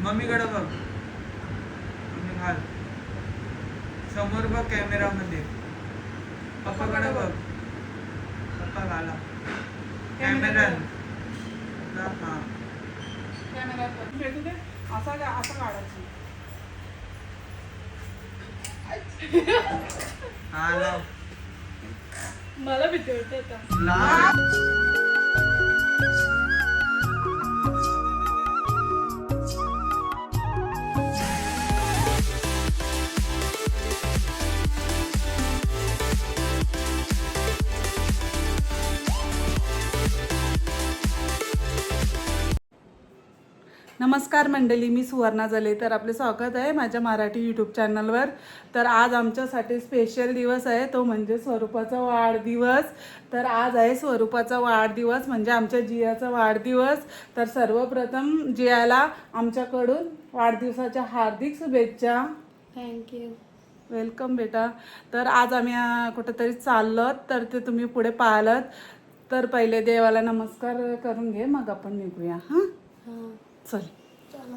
मम्मीकडे बघ. मम्मी घाल. समोर बघ कॅमेरामध्ये. पप्पाकडे बघ. पप्पा घाला. कॅमेरा. हा. असं काढायचं. हा लाव. मला भीती वाटते आता. लाव. नमस्कार मंडळी, मी सुवर्णा जले. तर आपले स्वागत आहे माझ्या मराठी यूट्यूब चॅनलवर. तर आज आमच्यासाठी स्पेशल दिवस आहे, तो म्हणजे स्वरूपाचा वाढदिवस. तर आज आहे स्वरूपाचा वाढदिवस, म्हणजे आमच्या जियाचा वाढदिवस. तर सर्वप्रथम जियाला आमच्याकडून वाढदिवसाच्या हार्दिक शुभेच्छा. थँक्यू. वेलकम बेटा. तर आज आम्ही कुठेतरी चाललो, तर ते तुम्ही पुढे पाहिलं. तर पहिले देवाला नमस्कार करून घे, मग आपण निघूया. हां चल. चला.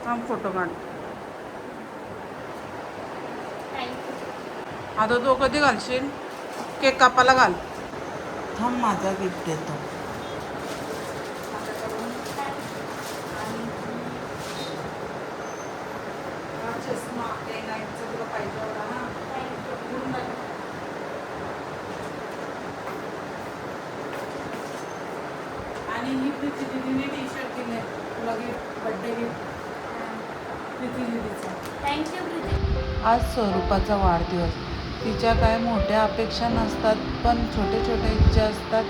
थांब फोटो काढ. थँक्यू. आता तो कधी घालशील? केक कापायला घाल. थांब, माझा गिफ्ट देतो. आणि ही प्रीती दीदीने टी शर्ट दिले तुला गिफ्ट, बर्थडे गिफ्ट प्रीती दीदीचा. थँक्यू प्रीती. आज स्वरूपाचा वाढदिवस. तिच्या काय मोठ्या अपेक्षा नसतात, पण छोटे छोटे इच्छा असतात.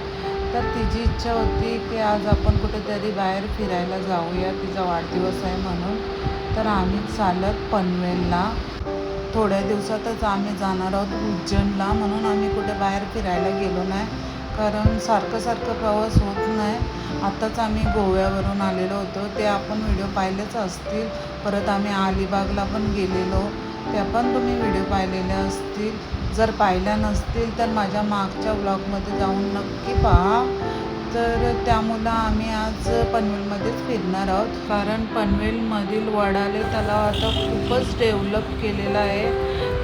तर तिची इच्छा होती की आज आपण कुठेतरी बाहेर फिरायला जाऊया, तिचा वाढदिवस आहे म्हणून. तर आम्ही चालत पनवेलला, थोड्या दिवसातच आम्ही जाणार आहोत उज्जैनला, म्हणून आम्ही कुठे बाहेर फिरायला गेलो नाही, कारण सारखं सारखं प्रवास होत नाही. आत्ताच आम्ही गोव्यावरून आलेलो होतो, ते आपण व्हिडिओ पाहिलेच असतील. परत आम्ही अलिबागला पण गेलेलो, त्या पण तुम्ही व्हिडिओ पाहिलेल्या असतील. जर पाहिल्या नसतील तर माझ्या मागच्या ब्लॉगमध्ये जाऊन नक्की पहा. तर त्यामुळं आम्ही आज पनवेलमध्येच फिरणार आहोत, कारण पनवेलमधील वडाले तलाव आता खूपच डेव्हलप केलेला आहे.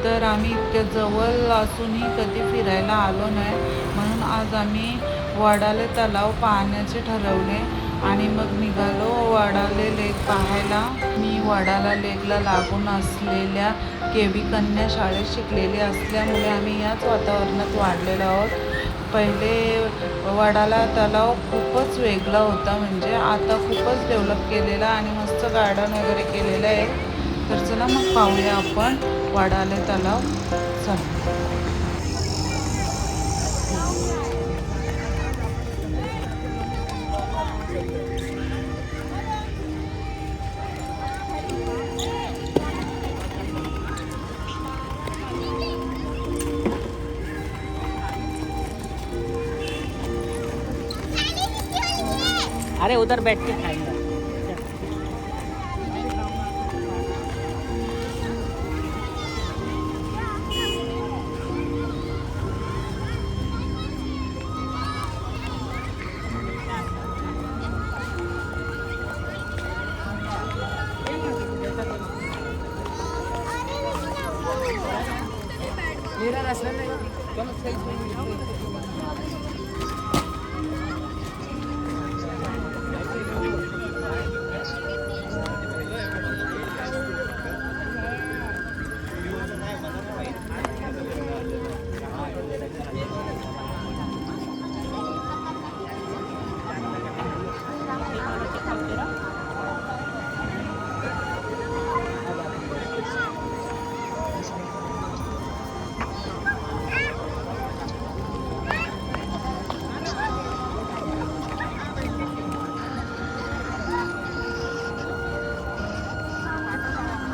तर आम्ही इतक्या जवळ असूनही कधी फिरायला आलो नाही, म्हणून आज आम्ही वडाले तलाव पाहण्याचे ठरवले आणि मग निघालो वडाले लेक पाहायला. मी वडाला लेकला लागून असलेल्या केवी कन्या शाळेत शिकलेली असल्यामुळे आम्ही याच वातावरणात वाढलेलो आहोत. पहिले वडाला तलाव खूपच वेगळा होता, म्हणजे आता खूपच डेव्हलप केलेला आणि मस्त गार्डन वगैरे केलेलं आहे. तर चला मग पाहूया आपण वडाले तलाव. चला. अरे उधर बैठ के खाएंगे. मेरा रास्ता नहीं.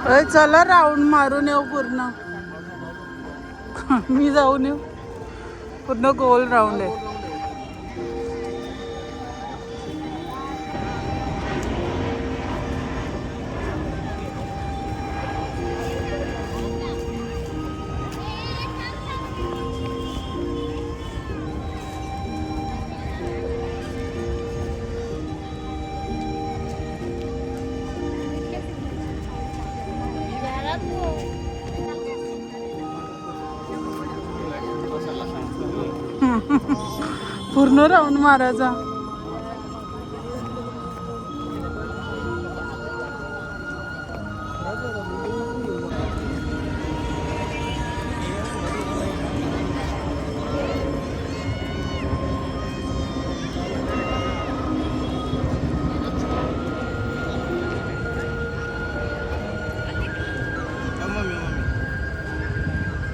अय चला राऊंड मारून येऊ पूर्ण. मी जाऊन येऊ. पूर्ण गोल राऊंड आहे. पूर्ण राऊंड मारायचा.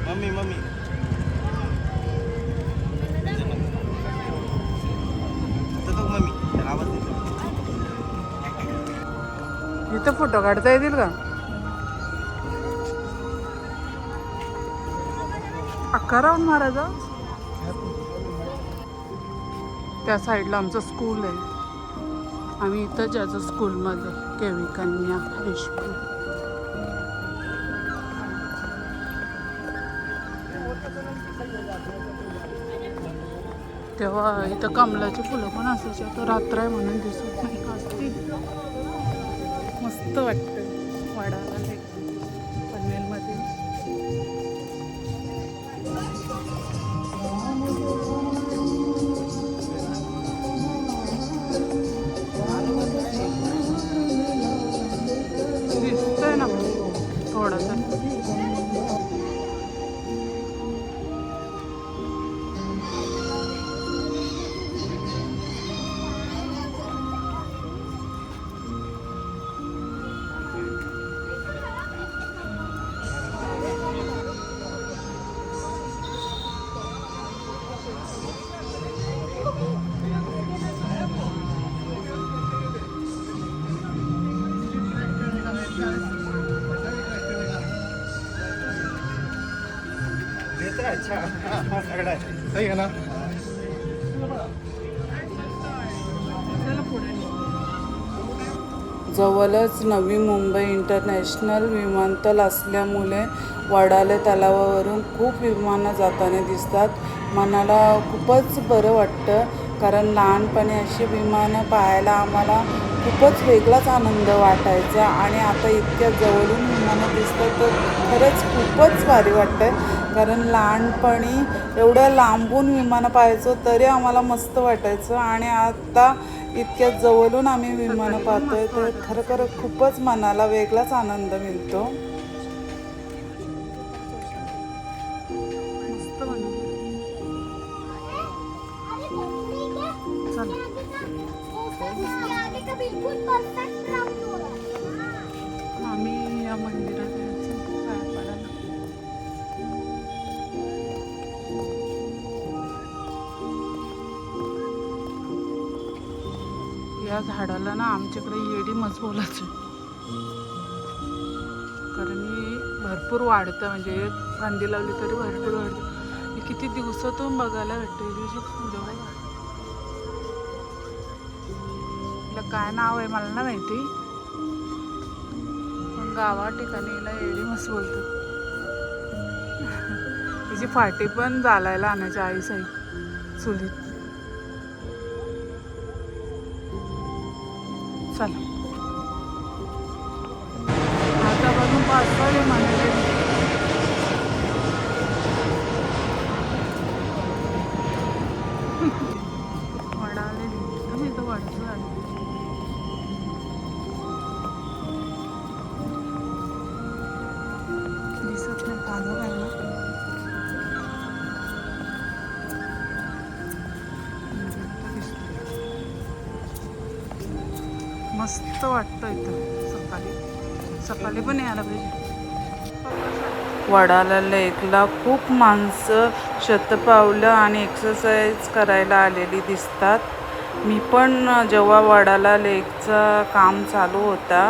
मम्मी इथं फोटो काढता येतील का? अख्खा राऊंड मारायचा. त्या साईडला आमचं स्कूल आहे. आम्ही इथं ज्याचं स्कूलमध्ये केवी कन्या हायस्कूल. तेव्हा इथं कमलाची फुलं पण असायची. आता रात्र आहे म्हणून दिसत नाही. असती. मस्त वाटतं वाडाला पनवेलमध्ये. दिसतंय ना थोडंसं. सही है ना. जवळच नवी मुंबई इंटरनॅशनल विमानतळ असल्यामुळे वडाले तलावावरून खूप विमानं जाताना दिसतात. मनाला खूपच बरं वाटतं. कारण लहानपणी अशी विमानं पाहायला आम्हाला खूपच वेगळाच आनंद वाटायचा. आणि आता इतक्या जवळून विमानं दिसतात तर खरंच खूपच भारी वाटतं. कारण लहानपणी एवढं लांबून विमानं पाहायचो तरी आम्हाला मस्त वाटायचं. आणि आता इतक्या जवळून आम्ही विमानं पाहतोय तर खरं खूपच मनाला वेगळाच आनंद मिळतो. आम्ही या मंदिरात पाया पडायला. या झाडाला ना आमच्याकडे येडी मच बोलायचं. कारण ही भरपूर वाढतं. म्हणजे एक फांदी लावली तरी भरपूर वाढतं. ही किती दिवसातून बघायला भेटते. हिला काय नाव आहे मला नाही माहिती. पण गावा ठिकाणी हिला येडी मस्त बोलतात. हिची फाटी पण जालायला आणायची आई साई चुलीत. चला आता बघून पाचवाले म्हणाले. वडा आलेली मी तर वडाचं आले. दिसत नाही काढू काय ना. मस्त वाटतं इथं. सकाळी पण यायला पाहिजे. वडाला लेकला खूप माणसं शतपावलं आणि एक्सरसाइज करायला आलेली दिसतात. मी पण जेव्हा वडाला लेकचं काम चालू होता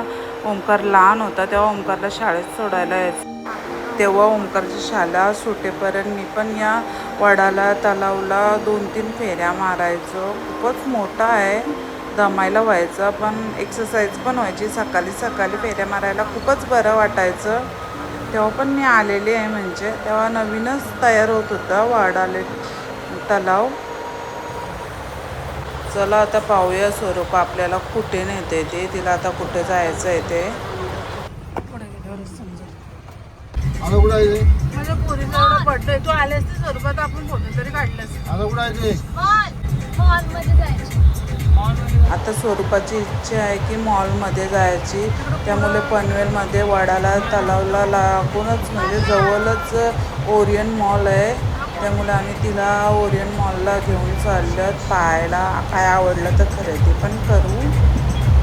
ओमकार लहान होता तेव्हा ओमकारला शाळेत सोडायला यायचं. तेव्हा ओमकारची शाळा सुटेपर्यंत मी पण या वडाला तलावला 2-3 फेऱ्या मारायचो. खूपच मोठा आहे, दमायला व्हायचं, पण एक्सरसाइज पण व्हायची. सकाळी सकाळी फेऱ्या मारायला खूपच बरं वाटायचं. तेव्हा पण मी आलेली आहे, म्हणजे तेव्हा नवीनच तयार होत होता वडाले तलाव. चला आता पाहूया स्वरूप आपल्याला कुठे नेते ते. तिला आता कुठे जायचं आहे ते पुढे गेल्यावरच समजेल. आता कुठं आहे ते? माझ्या पोरीचा एवढा बर्थडे, तू आलेस ते स्वरूपात आपण फोटो तरी काढलेस. आता कुठं आहे ते? मॉलमध्ये जायचं. आता स्वरूपाची इच्छा आहे की मॉलमध्ये जायची. त्यामुळे पनवेलमध्ये वडाला तलावला लागूनच म्हणजे जवळच ओरियन मॉल आहे. त्यामुळे आम्ही तिला ओरियन मॉलला घेऊन चाललो पाहायला. काय आवडलं तर खरेदी पण करू.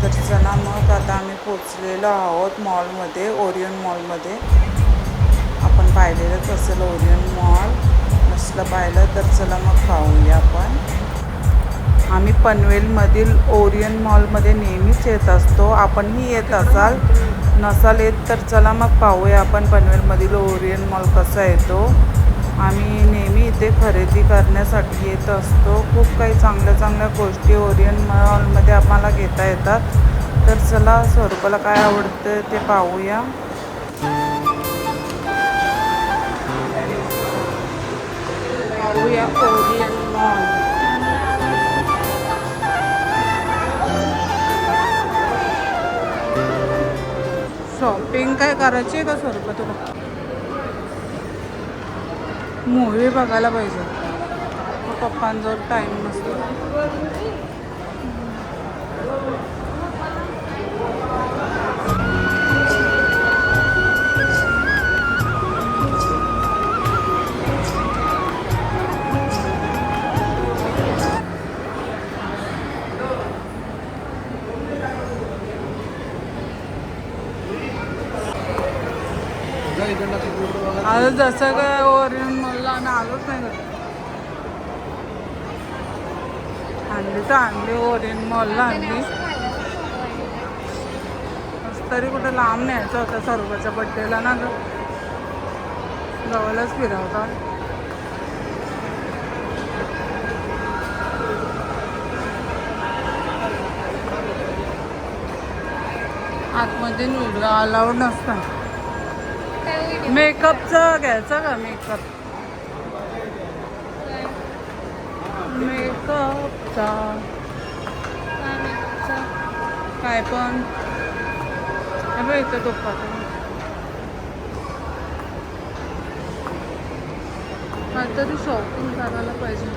तर चला मग आता आम्ही पोचलेलो आहोत मॉलमध्ये, ओरियन मॉलमध्ये. आपण पाहिलेलंच असेल ओरियन मॉल, नसलं पाहिलं तर चला मग पाहूया आपण. आम्ही पनवेलमधील ओरियन मॉलमध्ये नेहमीच येत असतो. आपणही येत नसाल येत तर चला मग पाहूया आपण पनवेलमधील ओरियन मॉल कसा येतो. आम्ही नेहमी इथे खरेदी करण्यासाठी येत असतो. खूप काही चांगल्या चांगल्या गोष्टी ओरियन मॉलमध्ये आम्हाला घेता येतात. तर चला स्वरूपाला काय आवडतं ते पाहूया. Orion mall. शॉपिंग काय करायची आहे का स्वरूपा तुला? मूवी बघायला पाहिजे. पप्पांजवळ टाईम नसतो. आता जसं काय ओरियन मॉलला आम्ही आलोच नाही करत. आणली ओरियन मॉलला आणली. तरी कुठं लांब न्यायचं होतं सर्वाच्या बड्डेला ना ग, जवळच फिरवता. आतमध्ये व्हिडिओ अलाउड नसतं. मेकअपचं घ्यायचं का? मेकअपचा काय पण इथं दुपारचं काहीतरी शॉपिंग करायला पाहिजे.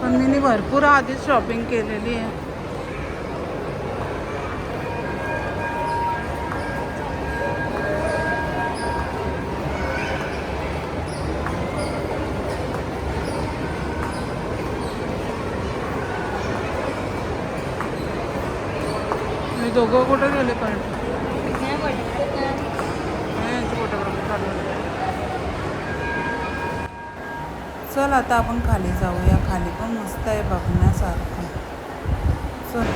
पण मी भरपूर आधीच शॉपिंग केलेली आहे. दोघं कुठं गेले पण फोटोग्राफी काढलं. चल आता आपण खाली जाऊया. खाली पण मस्त आहे बघण्यासारखं. चल.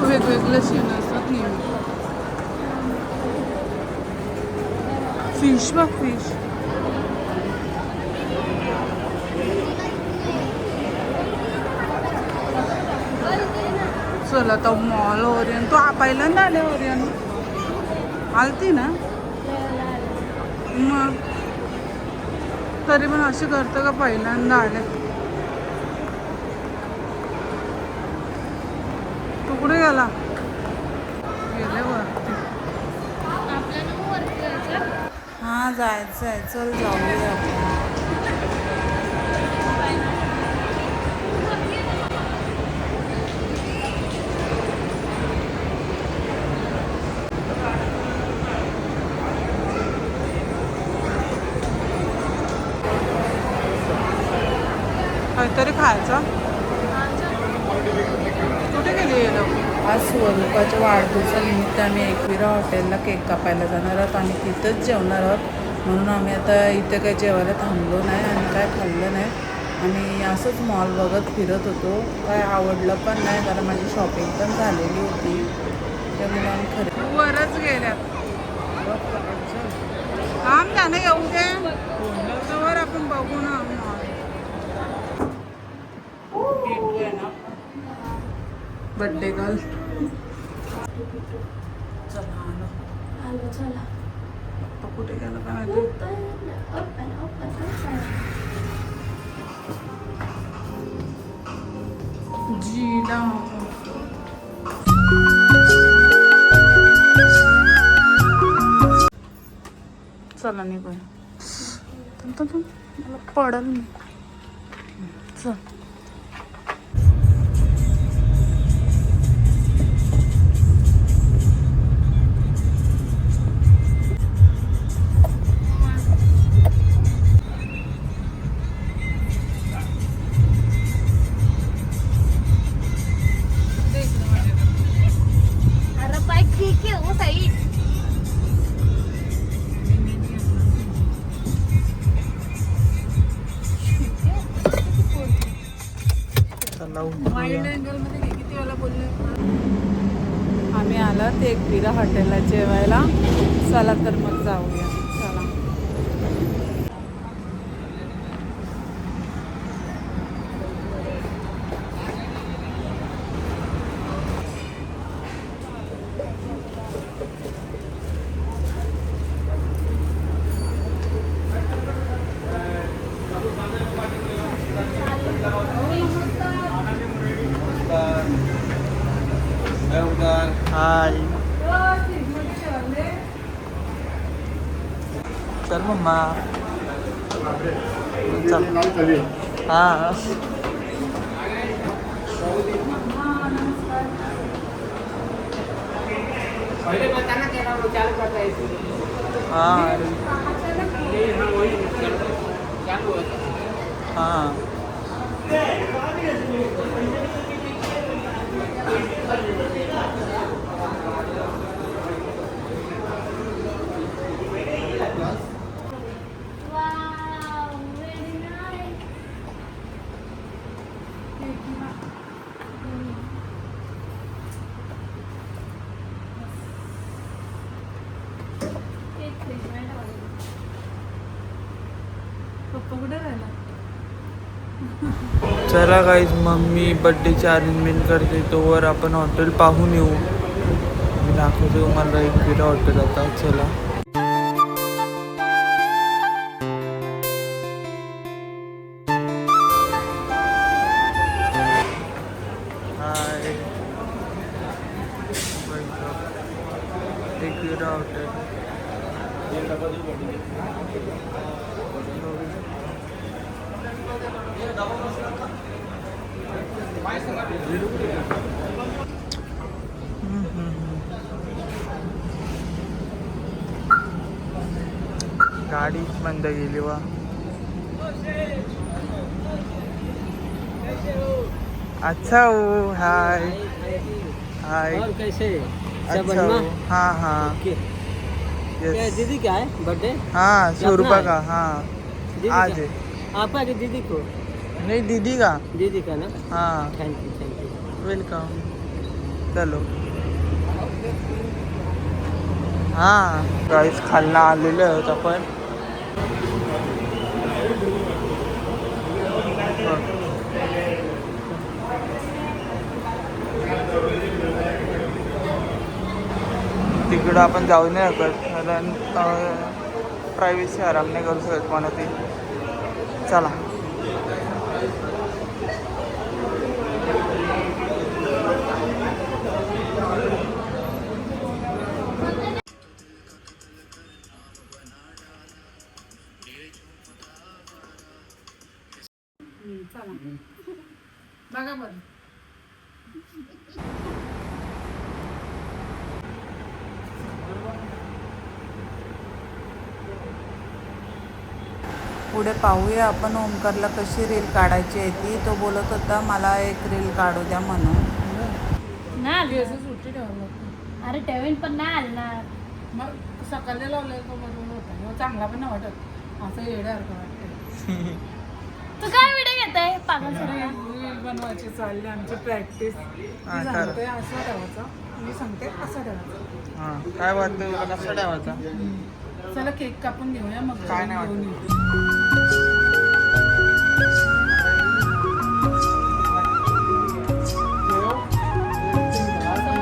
वेगवेगळे सीन असतात नेहमी. फिश बघ, फिश. चल आता मॉल ओरियन. तू पहिल्यांदा आले ओरियन? आलती ना मग, तरी पण अशी करतं का पहिल्यांदा आले? तू कुठे गेला? गेले वरती. हां जायचं आहे. चल जाऊया आपण. काहीतरी खायचं. कुठे गेली आहे लोक? आज स्वरूपाच्या वाढदिवसानिमित्त आम्ही एकविरा हॉटेलला केक कापायला जाणार आहोत आणि तिथंच जेवणार आहोत. म्हणून आम्ही आता इथे काही जेवायला थांबलो नाही आणि काय खाल्लं नाही. आणि असंच मॉल बघत फिरत होतो. काय आवडलं पण नाही कारण माझी शॉपिंग पण झालेली होती. त्यामुळे आम्ही खरं वरच गेल्यात. काम त्याने येऊ दे त्यावर आपण बघू ना बड्डे गर्ल. चला आलो चला. पप्पा कुठे गेलं काय माहिती. जीला चला निघूया. मला पडल मी. चल अरे बाइक ठीक है वो सही. आम्ही आलो ते एकविरा हॉटेलला जेवायला. चला तर मग जाऊया. चला हाय. चल मम्मा. चल. हाँ. पहले बताना क्या नाम चालू करता है. हाँ. हाँ. Wow, very nice. पप्पा कुठे राहिला? चला गाईज मम्मी बड्डेचे अरेंजमेंट करते तोवर आपण हॉटेल पाहून येऊ. मी दाखवते तुम्हाला एकविरा हॉटेल आता. चला हाय. एकविरा हॉटेल. गाडीच बंद गेली वा. अच्छा हो. हाय हाय. और कैसे सब अच्छा बढ़िया. हो. हाँ हाँ क्या यस. दीदी क्या है बर्थडे. हाँ अपना 100 रुपये है? का. हाँ दीदी आज का? है. आपका कि दीदी को. नहीं दीदी का. दीदी का ना. हाँ थैंक यू. वेलकम. चलो हां गाईस खालना आलेले आहोत आपण. तिकडं आपण जाऊ नाही शकत कारण प्रायव्हसी आराम नाही करू शकत कोणा ते. चला बघा बरं. पुढे पाहूया आपण ओमकारला कशी रील काढायची आहे ती. तो बोलत होता मला एक रील काढू द्या म्हणून. नाही असं सुट्टी ठेवावं लागतं. अरे ठेवीन पण नाही आणणार. मग सकाळी लावलं तो बरोबर होता मग चांगला पण नाही वाटत असं येड्यासारखं वाटतं. तू काय व्हिडिओ घेताय पागल सगळ्या? रील बनवायची चालली आमची प्रॅक्टिस. हा, कर. सांगते असं ठेवायचं मी सांगते असं ठेवायचं. हां काय वाटतं तुला कसा ठेवायचा? चला केक कापून घेऊया मग काय नाही घेऊन येऊ.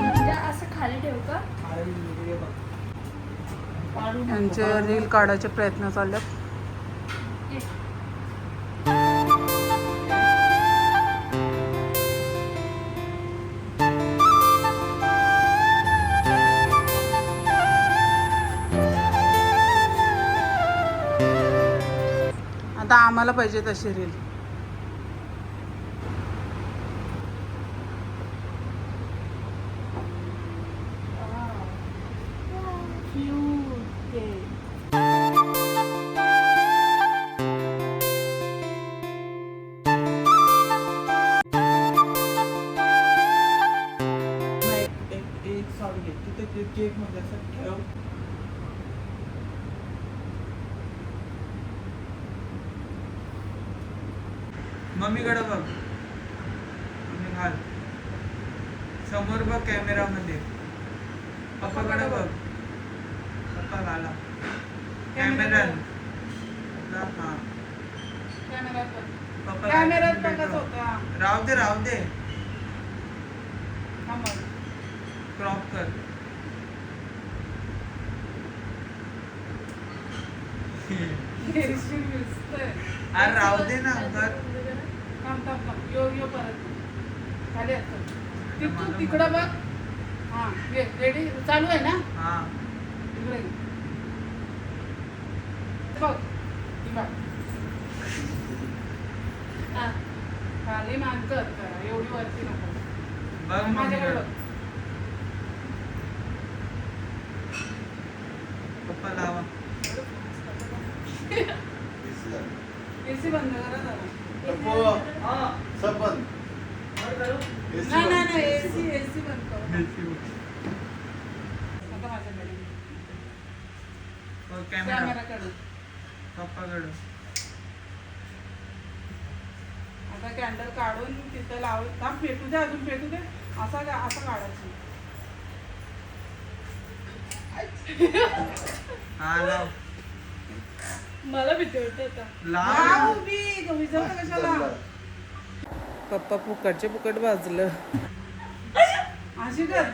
म्हणजे असं खाली ठेवू का? यांचे रील काढायचे प्रयत्न चालले. आता आम्हाला पाहिजे तशी रील. एक साल घे तिथे केक मध्ये असं ठेव. मम्मीकडे बघ. मम्मी घाल समोर बघ कॅमेरामध्ये. पप्पाकडे बघ. पप्पा घाला कॅमेरा. हां पप्पा कॅमेऱ्यात बघत होता. राहू दे क्रॉप कर. अरे राहू दे ना कर. यो परत खाली असतो. तिथून तिकडं बघ. हां रेडी चालू आहे ना. हां इकडे ये. बघ ही बघ. खाली मान कर एवढी वरती नको. बघ माझ्याकडे मम्मीकडे. बघ. पप्पा लावा. एसी बंद करा जरा. सब बंद. नाही एसी बंद कर. आता माझ्याकडे कॅमेरा कॅमेराकडे. पप्पाकडे. आता कॅन्डल काढून तिथं लावून थांब. फेकू दे अजून फेकू दे. असं काढायचं. हा लाव. मला भीती वाटते आता. लाव. विजवतं कशाला. पप्पा फुकटचे फुकट भाजलं. अशी कर.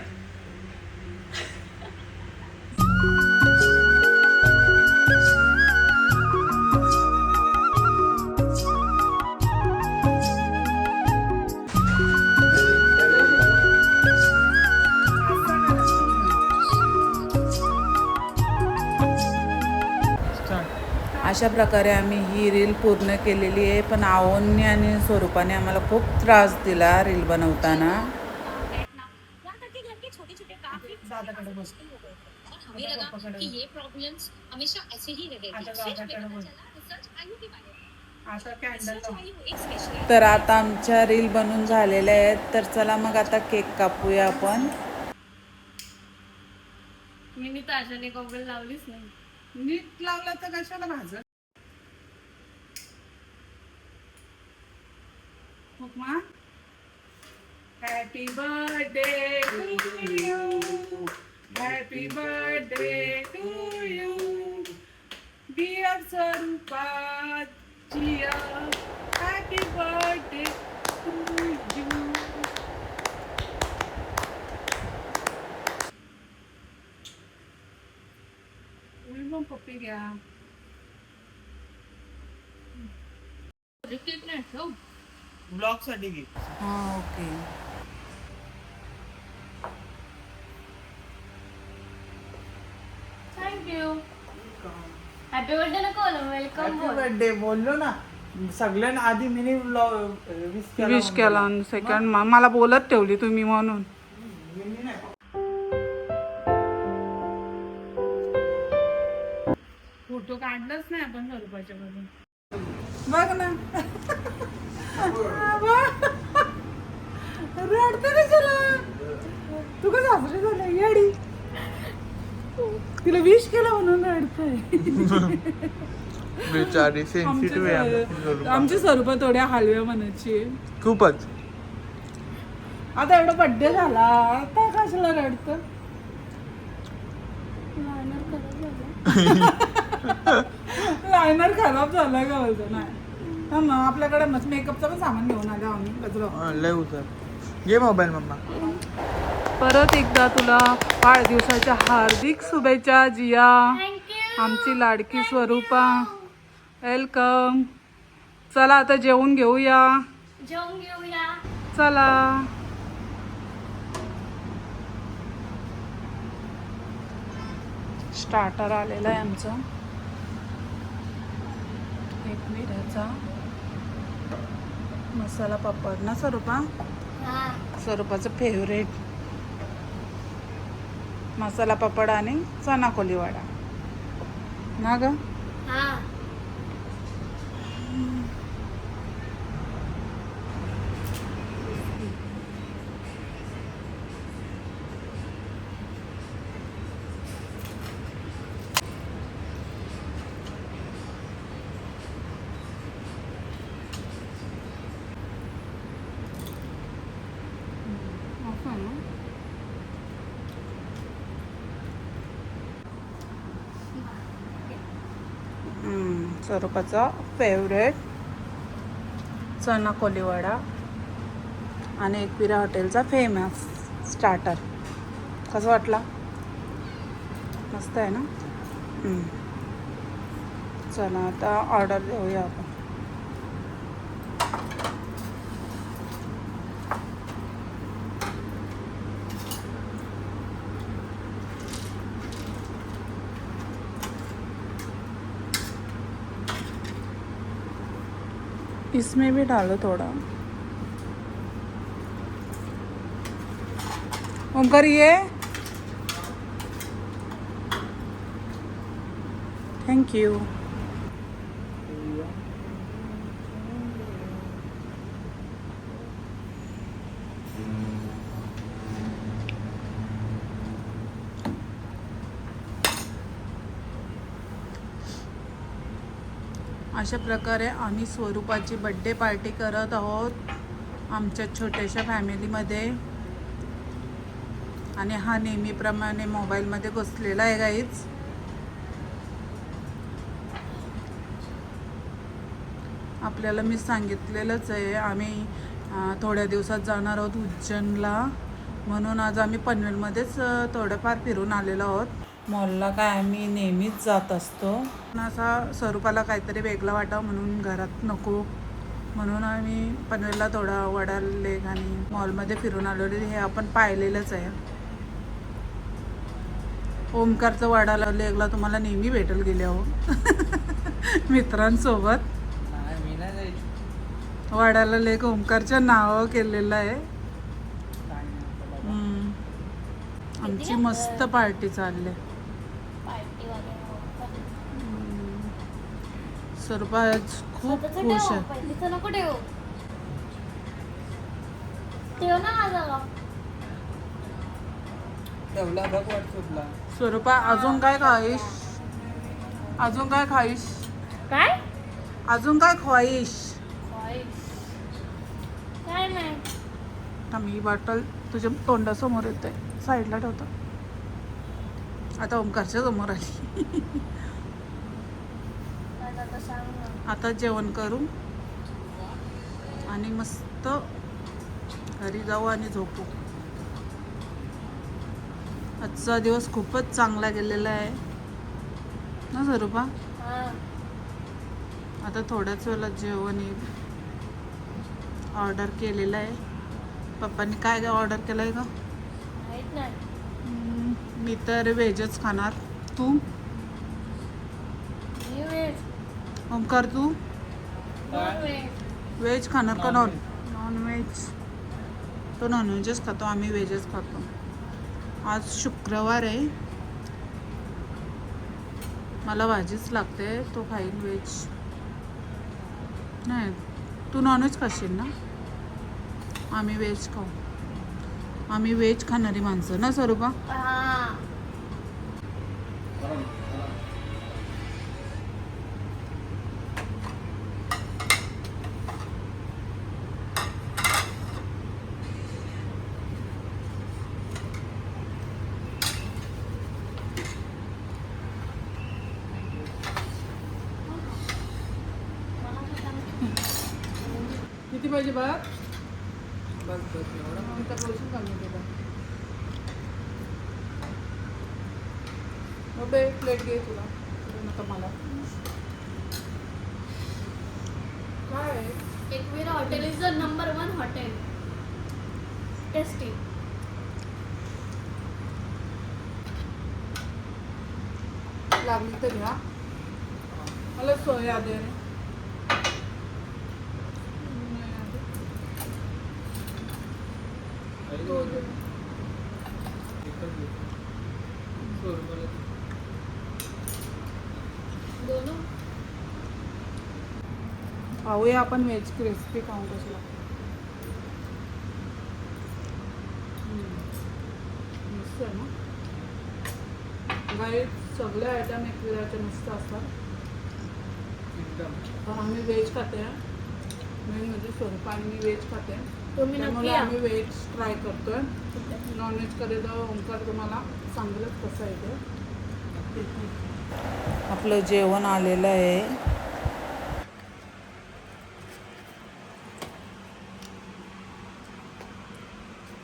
अशा प्रकारे आम्ही ही रील पूर्ण केलेली आहे. पण आवोंनी आणि स्वरूपाने आम्हाला खूप त्रास दिला रील बनवताना. दादाकडे बस. और हमें लगा कि ये प्रॉब्लम्स हमेशा ऐसे ही रहेगी। आता फिर हमें दादाकडे पता बस. चला रिसर्च आयु के बारे में। आता कॅन्डल रिसर्च आयु एक स्पेशल तर आता आमच्या रील बनून झालेल्या आहेत. तर चला मग आता केक कापूया आपण. मी तर अशाने गॉगल लावलीच नाही. नीट लावलं तर कशाला भाजत. हुकमा happy birthday to you. Happy birthday to you dear Swarupa Jiya. Happy birthday to you. मग पप्पी घ्या. रिकेट नाही ठेव. ब्लॉग साठी घे. हां ओके. थँक्यू. हॅपी बर्थडे नको वेलकम बोल. बर्थडे बोललो ना. सगळ्यांना आधी मिनी विश केला सेकंड मला बोलत ठेवली तुम्ही म्हणून. फोटो काढलाच नाही आपण स्वरूपाच्या मधून. बघ ना रडतं कशाला तू कसं सासरी झालं येडी तिला विश केलं म्हणून रडतंय बिचारी सेन्सिटिव्ह आहे आमची स्वरूपा थोड्या हलव्या मनाची खूपच. आता एवढा बड्डे झाला आता कशाला रडतं लायनर खराब झाला का बोलतो नाही ना आपल्याकडे मेकअपचं पण सामान घेऊन आलो आम्ही गजरा लय उतर घे मोबाईल मम्मा. परत एकदा तुला वाढदिवसाच्या हार्दिक शुभेच्छा जिया. आमची लाडकी स्वरूपा वेलकम. चला आता जेवून घेऊया. जेवून घेऊया. चला स्टार्टर आलेला आहे आमचा एक मिनिटाचा मसाला पापड ना स्वरूपा स्वरूपाचं फेवरेट मसाला पापड आणि चना कोलीवाडा ना ग. स्वरूपाचा फेवरेट चना कोलीवाडा आणि एकविरा हॉटेलचा फेमस स्टार्टर. कसं वाटला? मस्त आहे ना. चला आता ऑर्डर देऊया आपण. इसमें भी डालो थोड़ा. ओमकार ये थैंक यू. अशा प्रकारे आम्ही स्वरूपाची बड्डे पार्टी करत आहोत आमच्या छोट्याशा फॅमिलीमध्ये. आणि हा नेहमीप्रमाणे मोबाईलमध्ये घुसलेला आहे गाईज. आपल्याला मी सांगितलेलंच आहे आम्ही थोड्या दिवसात जाणार आहोत उज्जैनला, म्हणून आज आम्ही पनवेलमध्येच थोडंफार फिरून आलेलो आहोत. मॉलला काय आम्ही नेहमीच जात असतो, पण असा स्वरूपाला काहीतरी वेगळं वाटावं म्हणून घरात नको म्हणून आम्ही पनवेलला थोडा वडा लेक आणि मॉलमध्ये फिरून आलेलो. हे आपण पाहिलेलंच आहे. ओमकारचं वडा लेकला तुम्हाला नेहमी भेटेल गेले हो मित्रांसोबत. वडाला लेक ओमकारच्या नावावर केलेलं आहे. आमची मस्त पार्टी चालली. स्वरूपा खूप खुश आहे. नको ठेव ठेव ना माझा. स्वरूपा अजून काय खाईश? अजून काय खाईश? काय अजून काय ख्वाईश? काय नाही. थांब ही बॉटल तुझ्या तोंडासमोर येते, साईडला ठेवतो. आता ओमकारच्या समोर आली. आता जेवण करू आणि मस्त घरी जाऊ आणि झोपू. आजचा दिवस खूपच चांगला गेलेला आहे ना स्वरूपा. आता थोड्याच वेळात जेवण येईल. ऑर्डर केलेलं आहे. पप्पांनी काय ऑर्डर केलं आहे का? माहित नाही. मी तर व्हेजच खाणार. तू? ओमकार तू व्हेज खाणार का नॉन व्हेज? तो नॉनव्हेजच खातो, आम्ही व्हेजच खातो. आज शुक्रवार आहे, मला भाजीच लागते. तो खाईल व्हेज. नाही तू नॉनव्हेज खाशील ना, आम्ही व्हेज खाऊ. आम्ही व्हेज खाणारी माणसं ना स्वरूपा. किती पाहिजे भात? बस बस एवढं. मी तर बोलशील कमी केलं. मग एक प्लेट घे तुला, नका मला. काय आहे? Ekvira hotel is the number 1 hotel. Tasty. लागली तर घ्या. मला सोया दे रे. दोनों पाहूया आपण व्हेज क्रिस्पी खाऊन कशी लागते. मस्त आहे ना. काही सगळे आयटम एकविराचे मस्त असतात. एकदम. पण आम्ही व्हेज खाते. मेन म्हणजे स्वरूपा आणि मी व्हेज खाते, तुम्ही त्यामुळे नक्की या. आम्ही व्हेज ट्राय करतोय. नॉनव्हेज कडे तर ओंकार तुम्हाला सांगेलच कसं आहे ते. आपलं जेवण आलेलं आहे.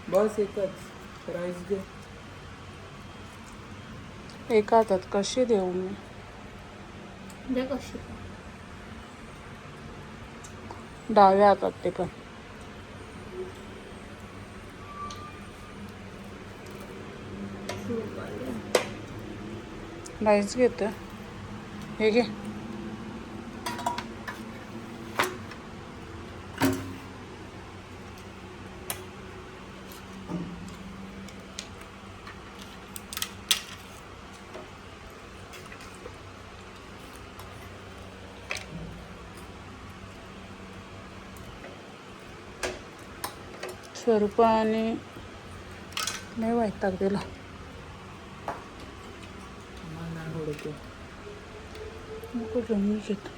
बस एकच राईस घे. एका हातात कशी देऊ मी? द्या कशी. डाव्या हातात ते पण. राईस घेते. हे घे. स्वरूपाने नाही वैताग दिला. मला नाही आवडत. नको जमून घेत.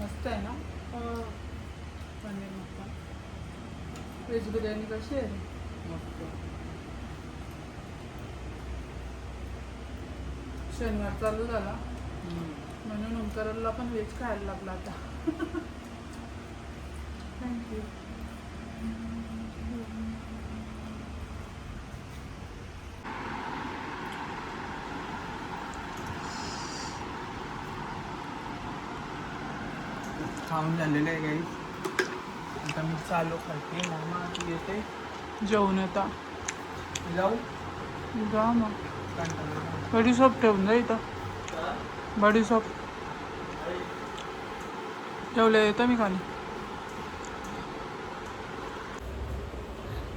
मस्त आहे ना पनीर मक्का. व्हेज बिर्याणी कशी आहे रे? मस्त. शनिवार चालू झाला म्हणून ओंकारला पण व्हेज खायला लागला आता. थँक्यू. खाऊन झालेलं आहे काही. आता मी चालू खाते. मामा येते जेवण येता. जाऊ. जा मग. कंटाळा. बडीशॉप ठेवून जा इथं. बडीशॉप ठेवलं येतं मी खाली.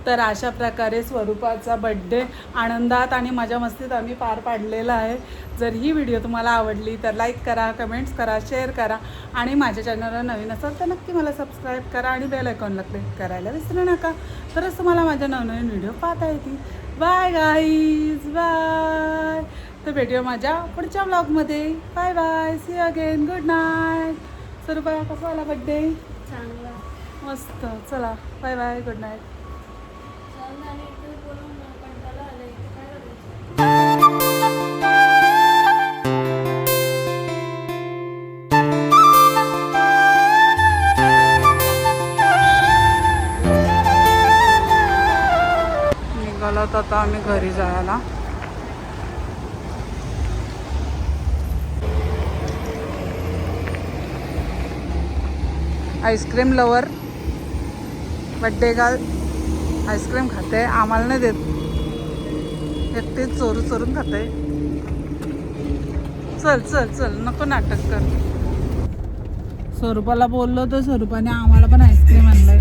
तर अशा प्रकारे स्वरूपाचा बड्डे आनंदात आणि मजा मस्तीत आम्ही पार पाडलेला आहे. जर ही व्हिडिओ तुम्हाला आवडली तर लाईक करा, कमेंट्स करा, शेअर करा आणि माझ्या चॅनलला नवीन असाल तर नक्की मला सबस्क्राईब करा आणि बेल आयकॉनला क्लिक करायला विसरू नका. तरच तुम्हाला माझ्या नवनवीन व्हिडिओ पाहता येतील. Bye guys, bye. तर भेटूया माझ्या पुढच्या व्लॉगमध्ये. Bye bye. See again. Good night. Swarupa कसा आला बड्डे? चांगला. मस्त. चला बाय बाय. Good night. चांगला आणि तू बोलून कंटाळा आलाय. काय करायचं? निघालात आता आम्ही घरी जायला. Ice cream lover birthday girl ice cream खाते. आम्हाला नाही देत. एकटीच चोरून खाते. चल चल चल नको नाटक कर. स्वरूपाला बोललो तर स्वरूपाने आम्हाला पण आईस्क्रीम आणलाय.